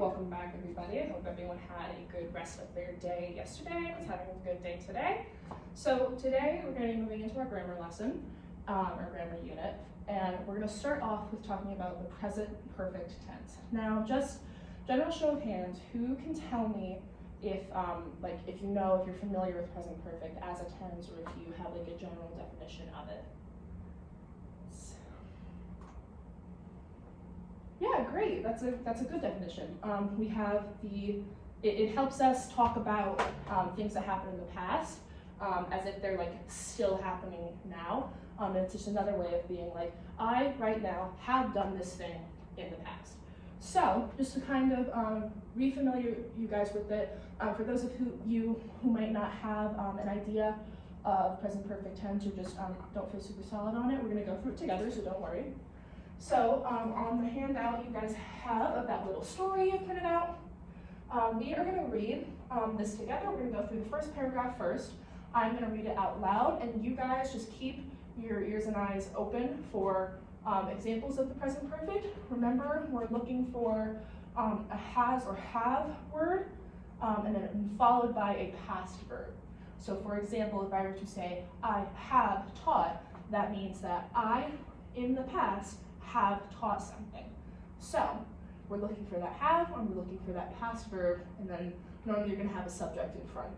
welcome back everybody. I hope everyone had a good rest of their day yesterday and is having a good day today. So today we're going to be moving into our grammar lesson, our grammar unit, and we're going to start off with talking about the present perfect tense. Now just general show of hands, who can tell me if if you're familiar with present perfect as a tense, or if you have like a general definition of it? Yeah, great. That's a good definition. We have it helps us talk about things that happened in the past as if they're like still happening now. And it's just another way of being like, I right now have done this thing in the past. So just to kind of re-familiar you guys with it, for those of you who might not have an idea of present perfect tense or just don't feel super solid on it, we're going to go through it together, so don't worry. So on the handout you guys have of that little story you printed out, we are going to read this together. We're going to go through the first paragraph first. I'm going to read it out loud, and you guys just keep your ears and eyes open for examples of the present perfect. Remember, we're looking for a has or have word, and then followed by a past verb. So for example, if I were to say, I have taught, that means that I, in the past, have taught something. So we're looking for that have, and we're looking for that past verb, and then normally you're going to have a subject in front,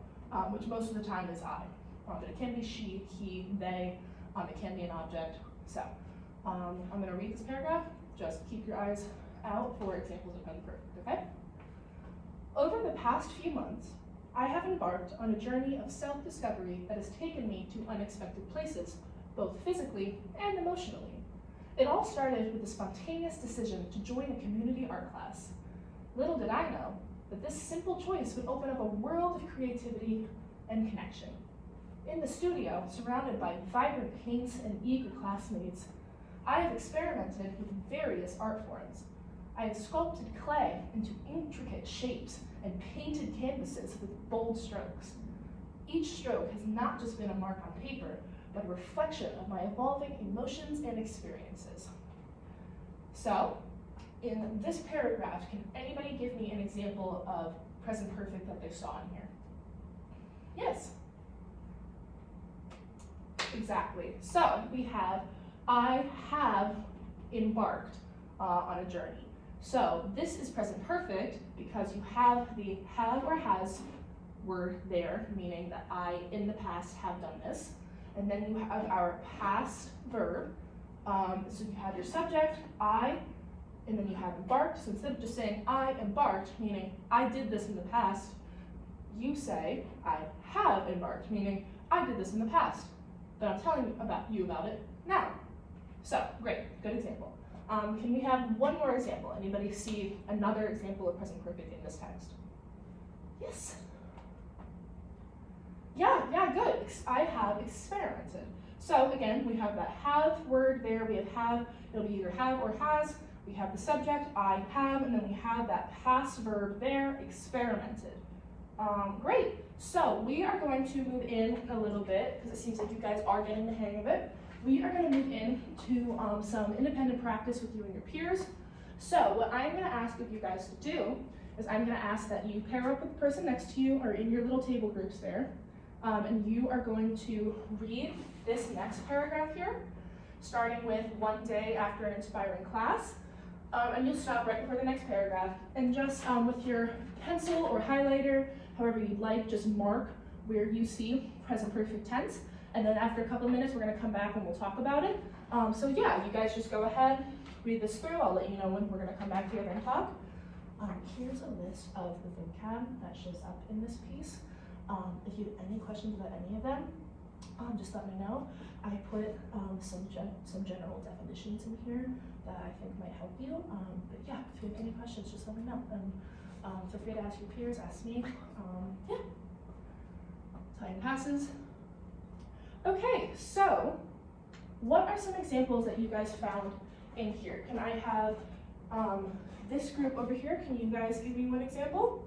which most of the time is I. But it can be she, he, they, it can be an object. So I'm going to read this paragraph. Just keep your eyes out for examples of present perfect, okay? Over the past few months, I have embarked on a journey of self-discovery that has taken me to unexpected places, both physically and emotionally. It all started with a spontaneous decision to join a community art class. Little did I know that this simple choice would open up a world of creativity and connection. In the studio, surrounded by vibrant paints and eager classmates, I have experimented with various art forms. I have sculpted clay into intricate shapes and painted canvases with bold strokes. Each stroke has not just been a mark on paper, but a reflection of my evolving emotions and experiences. So, in this paragraph, can anybody give me an example of present perfect that they saw in here? Yes. Exactly. So we have, I have embarked on a journey. So this is present perfect because you have the have or has word there, meaning that I in the past have done this. And then you have our past verb. So you have your subject, I, and then you have embarked. So instead of just saying I embarked, meaning I did this in the past, you say I have embarked, meaning I did this in the past, but I'm telling you about it now. So great, good example. Can we have one more example? Anybody see another example of present perfect in this text? Yes. Yeah, good. I have experimented. So again, we have that have word there. We have, it'll be either have or has. We have the subject, I have, and then we have that past verb there, experimented. Great. So we are going to move in a little bit, because it seems like you guys are getting the hang of it. We are going to move into some independent practice with you and your peers. So what I'm going to ask of you guys to do is I'm going to ask that you pair up with the person next to you or in your little table groups there. And you are going to read this next paragraph here, starting with one day after an inspiring class. And you'll stop right before the next paragraph. And just with your pencil or highlighter, however you'd like, just mark where you see present perfect tense. And then after a couple of minutes, we're going to come back and we'll talk about it. So yeah, you guys just go ahead, read this through. I'll let you know when we're going to come back together and talk. Here's a list of the vocab that shows up in this piece. If you have any questions about any of them, just let me know. I put some general definitions in here that I think might help you. But yeah, if you have any questions, just let me know. And feel free to ask your peers, ask me. Yeah. Time passes. Okay, so what are some examples that you guys found in here? Can I have this group over here? Can you guys give me one example?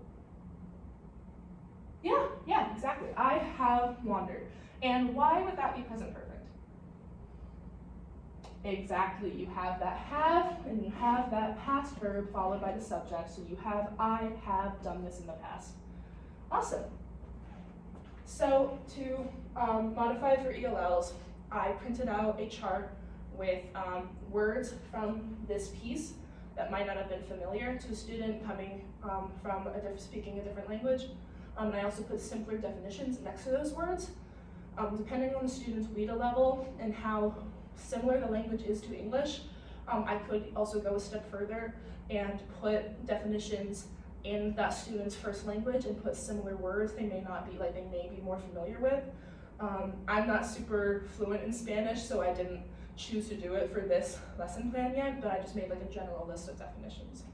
Yeah, exactly. I have wandered. And why would that be present perfect? Exactly, you have that have and you have that past verb followed by the subject, so you have I have done this in the past. Awesome. So to modify for ELLs, I printed out a chart with words from this piece that might not have been familiar to a student coming from speaking a different language. And I also put simpler definitions next to those words. Depending on the student's reader level and how similar the language is to English, I could also go a step further and put definitions in that student's first language and put similar words they may be more familiar with. I'm not super fluent in Spanish, so I didn't choose to do it for this lesson plan yet, but I just made like a general list of definitions.